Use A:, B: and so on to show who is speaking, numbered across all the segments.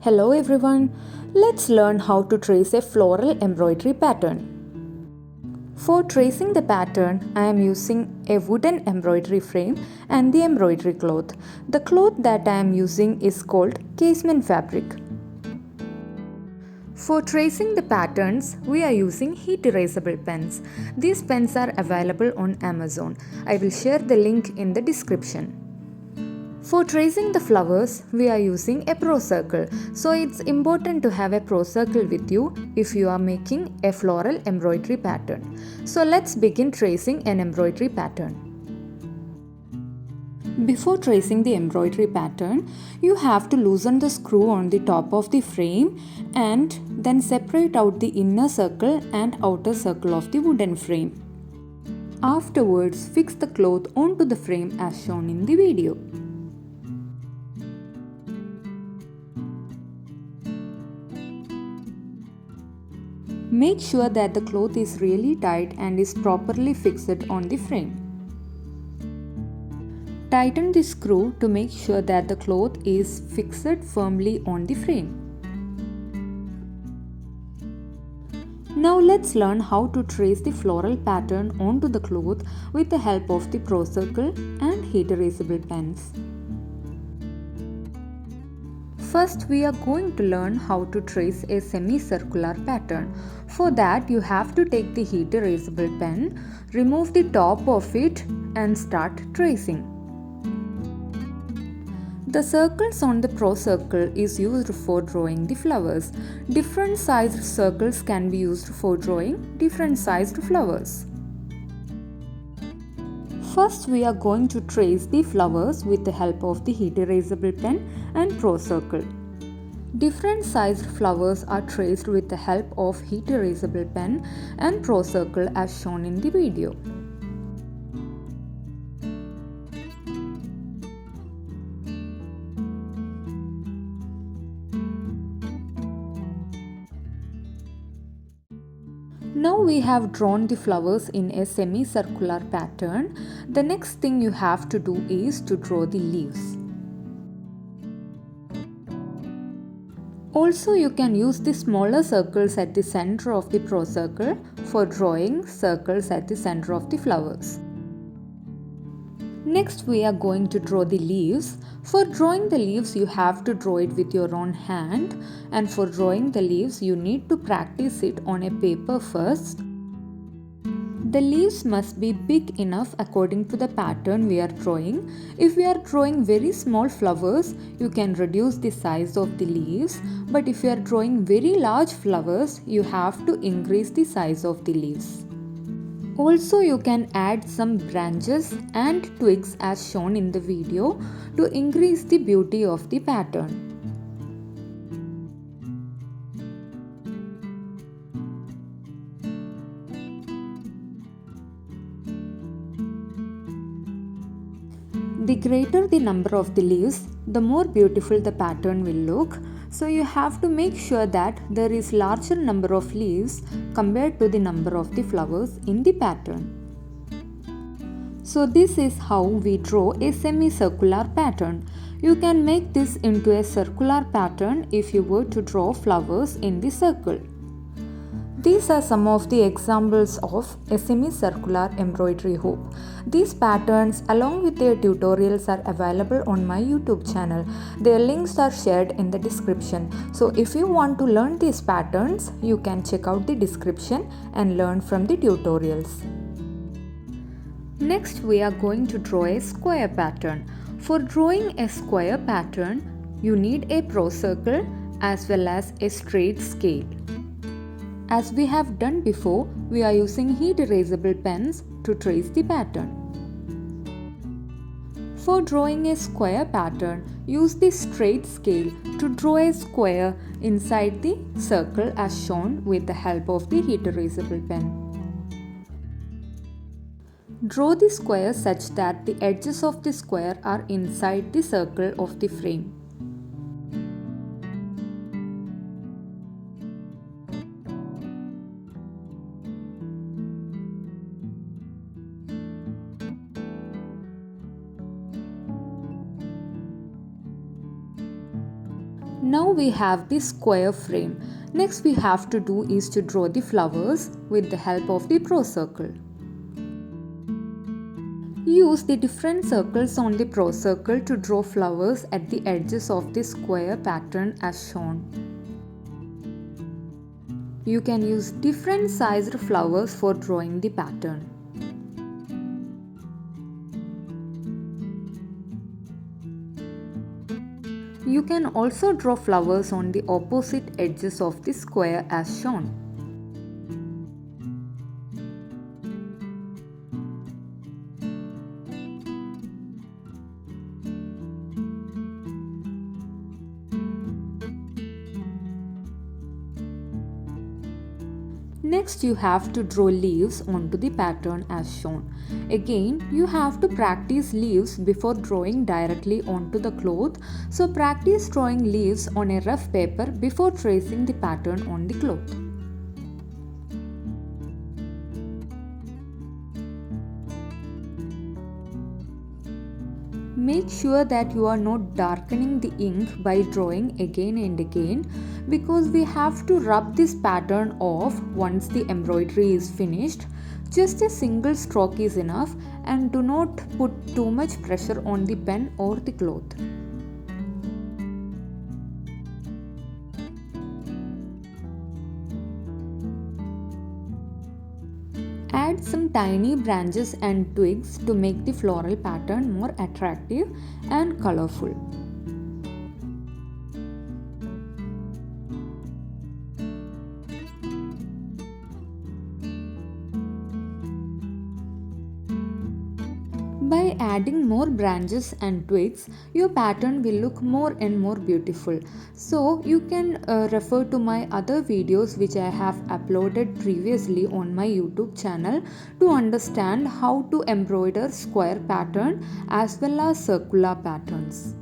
A: Hello everyone, let's learn how to trace a floral embroidery pattern. For tracing the pattern, I am using a wooden embroidery frame and the embroidery cloth. The cloth that I am using is called Casement Fabric. For tracing the patterns, we are using Heat Erasable pens. These pens are available on Amazon. I will share the link in the description. For tracing the flowers, we are using a pro circle. So it's important to have a pro circle with you if you are making a floral embroidery pattern. So let's begin tracing an embroidery pattern. Before tracing the embroidery pattern, you have to loosen the screw on the top of the frame and then separate out the inner circle and outer circle of the wooden frame. Afterwards, fix the cloth onto the frame as shown in the video. Make sure that the cloth is really tight and is properly fixed on the frame. Tighten the screw to make sure that the cloth is fixed firmly on the frame. Now let's learn how to trace the floral pattern onto the cloth with the help of the Pro Circle and Heat Erasable pens. First, we are going to learn how to trace a semicircular pattern. For that, you have to take the Heat Erasable pen, remove the top of it and start tracing. The circles on the Pro Circle is used for drawing the flowers. Different sized circles can be used for drawing different sized flowers. First, we are going to trace the flowers with the help of the Heat Erasable pen and Pro Circle. Different sized flowers are traced with the help of Heat Erasable pen and Pro Circle as shown in the video. Now we have drawn the flowers in a semicircular pattern. The next thing you have to do is to draw the leaves. Also, you can use the smaller circles at the center of the Pro Circle for drawing circles at the center of the flowers. Next, we are going to draw the leaves. For drawing the leaves, you have to draw it with your own hand, and for drawing the leaves, you need to practice it on a paper first. The leaves must be big enough according to the pattern we are drawing. If we are drawing very small flowers, you can reduce the size of the leaves, but if you are drawing very large flowers, you have to increase the size of the leaves. Also, you can add some branches and twigs as shown in the video to increase the beauty of the pattern. The greater the number of the leaves, the more beautiful the pattern will look. So you have to make sure that there is larger number of leaves compared to the number of the flowers in the pattern. So this is how we draw a semicircular pattern. You can make this into a circular pattern if you were to draw flowers in the circle. These are some of the examples of a semicircular embroidery hoop. These patterns along with their tutorials are available on my YouTube channel. Their links are shared in the description. So if you want to learn these patterns, you can check out the description and learn from the tutorials. Next, we are going to draw a square pattern. For drawing a square pattern, you need a Pro Circle as well as a straight scale. As we have done before, we are using Heat Erasable pens to trace the pattern. For drawing a square pattern, use the straight scale to draw a square inside the circle as shown with the help of the Heat Erasable pen. Draw the square such that the edges of the square are inside the circle of the frame. Now we have the square frame. Next we have to do is to draw the flowers with the help of the Pro Circle. Use the different circles on the Pro Circle to draw flowers at the edges of the square pattern as shown. You can use different sized flowers for drawing the pattern. You can also draw flowers on the opposite edges of the square as shown. Next you have to draw leaves onto the pattern as shown. Again you have to practice leaves before drawing directly onto the cloth. So practice drawing leaves on a rough paper before tracing the pattern on the cloth. Make sure that you are not darkening the ink by drawing again and again, because we have to rub this pattern off once the embroidery is finished. Just a single stroke is enough, and do not put too much pressure on the pen or the cloth. Add some tiny branches and twigs to make the floral pattern more attractive and colorful. By adding more branches and twigs, your pattern will look more and more beautiful. So you can refer to my other videos which I have uploaded previously on my YouTube channel to understand how to embroider square pattern as well as circular patterns.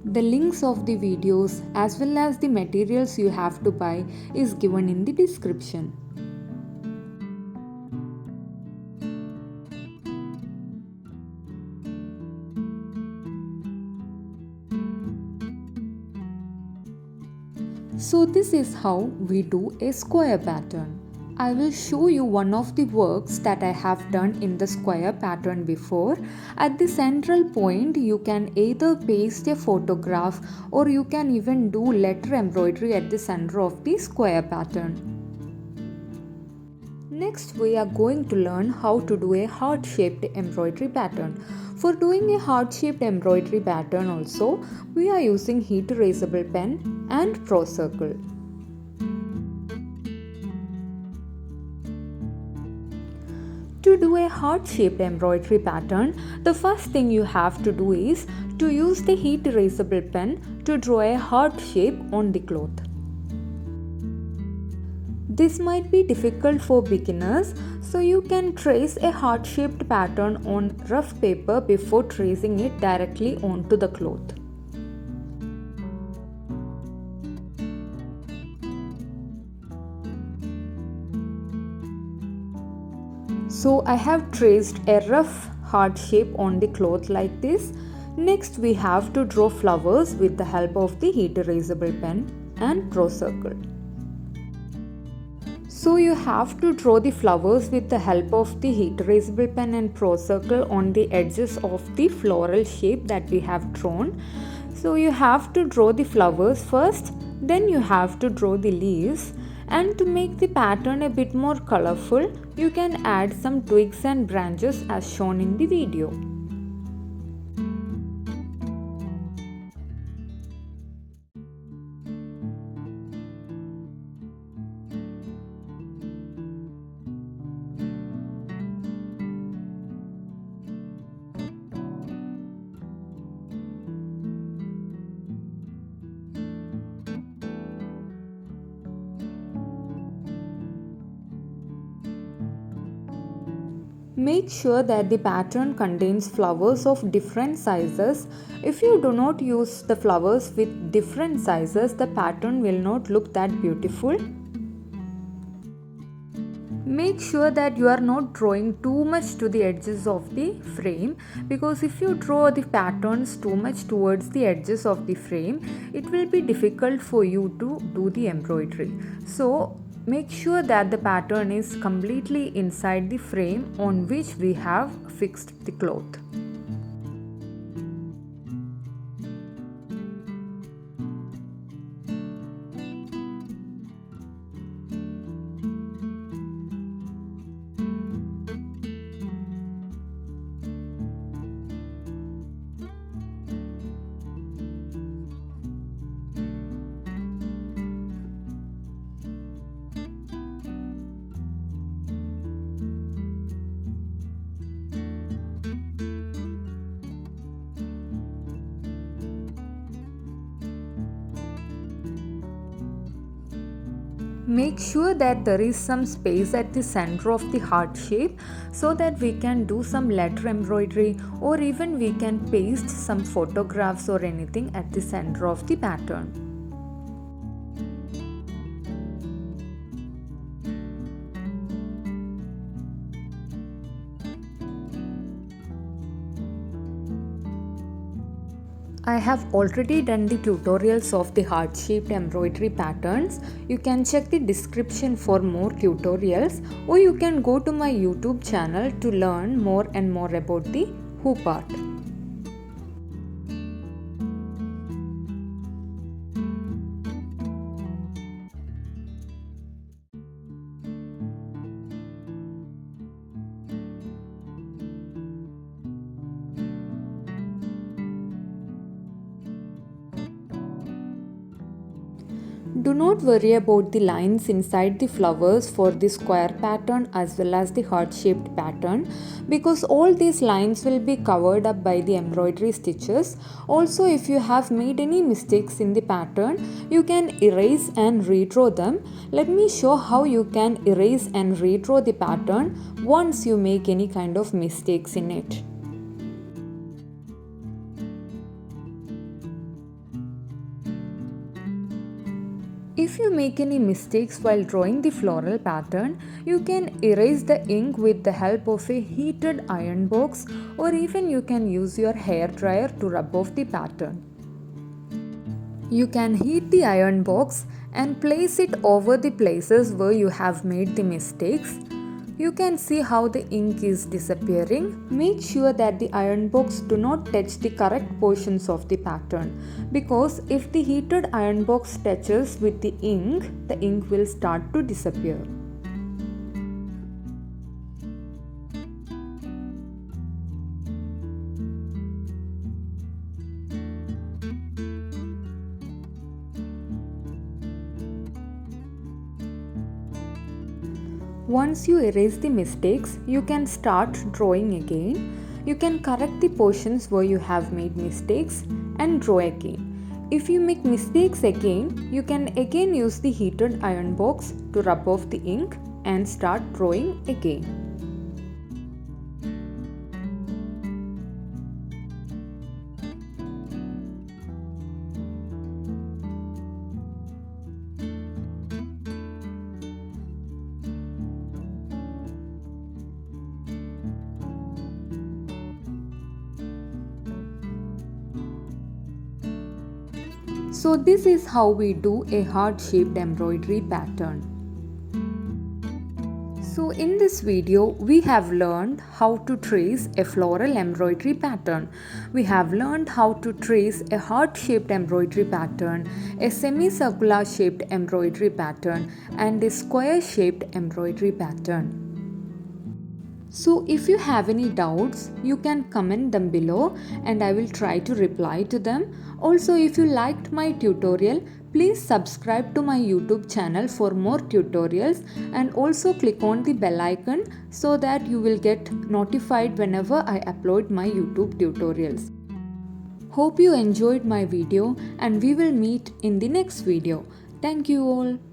A: The links of the videos as well as the materials you have to buy is given in the description. So this is how we do a square pattern. I will show you one of the works that I have done in the square pattern before. At the central point, you can either paste a photograph or you can even do letter embroidery at the center of the square pattern. Next, we are going to learn how to do a heart-shaped embroidery pattern. For doing a heart-shaped embroidery pattern also, we are using Heat Erasable pen and Pro Circle. To do a heart-shaped embroidery pattern, the first thing you have to do is to use the Heat Erasable pen to draw a heart shape on the cloth. This might be difficult for beginners, so you can trace a heart-shaped pattern on rough paper before tracing it directly onto the cloth. So I have traced a rough heart shape on the cloth like this. Next we have to draw flowers with the help of the Heat Erasable pen and Pro Circle. So you have to draw the flowers with the help of the Heat Erasable pen and Pro Circle on the edges of the floral shape that we have drawn. So you have to draw the flowers first, then you have to draw the leaves. And to make the pattern a bit more colorful, you can add some twigs and branches as shown in the video. Make sure that the pattern contains flowers of different sizes. If you do not use the flowers with different sizes, the pattern will not look that beautiful. Make sure that you are not drawing too much to the edges of the frame, because if you draw the patterns too much towards the edges of the frame, it will be difficult for you to do the embroidery. So make sure that the pattern is completely inside the frame on which we have fixed the cloth. Make sure that there is some space at the center of the heart shape so that we can do some letter embroidery, or even we can paste some photographs or anything at the center of the pattern. I have already done the tutorials of the heart-shaped embroidery patterns. You can check the description for more tutorials, or you can go to my YouTube channel to learn more and more about the hoop art. Do not worry about the lines inside the flowers for the square pattern as well as the heart-shaped pattern, because all these lines will be covered up by the embroidery stitches. Also, if you have made any mistakes in the pattern, you can erase and redraw them. Let me show how you can erase and redraw the pattern once you make any kind of mistakes in it. If you make any mistakes while drawing the floral pattern, you can erase the ink with the help of a heated iron box, or even you can use your hair dryer to rub off the pattern. You can heat the iron box and place it over the places where you have made the mistakes. You can see how the ink is disappearing. Make sure that the iron box do not touch the correct portions of the pattern, because if the heated iron box touches with the ink will start to disappear. Once you erase the mistakes, you can start drawing again. You can correct the portions where you have made mistakes and draw again. If you make mistakes again, you can again use the heated iron box to rub off the ink and start drawing again. So this is how we do a heart-shaped embroidery pattern. So in this video, we have learned how to trace a floral embroidery pattern. We have learned how to trace a heart-shaped embroidery pattern, a semicircular shaped embroidery pattern, and a square-shaped embroidery pattern. So if you have any doubts, you can comment them below and I will try to reply to them. Also, if you liked my tutorial, please subscribe to my YouTube channel for more tutorials, and also click on the bell icon so that you will get notified whenever I upload my YouTube tutorials. Hope you enjoyed my video, and we will meet in the next video. Thank you all.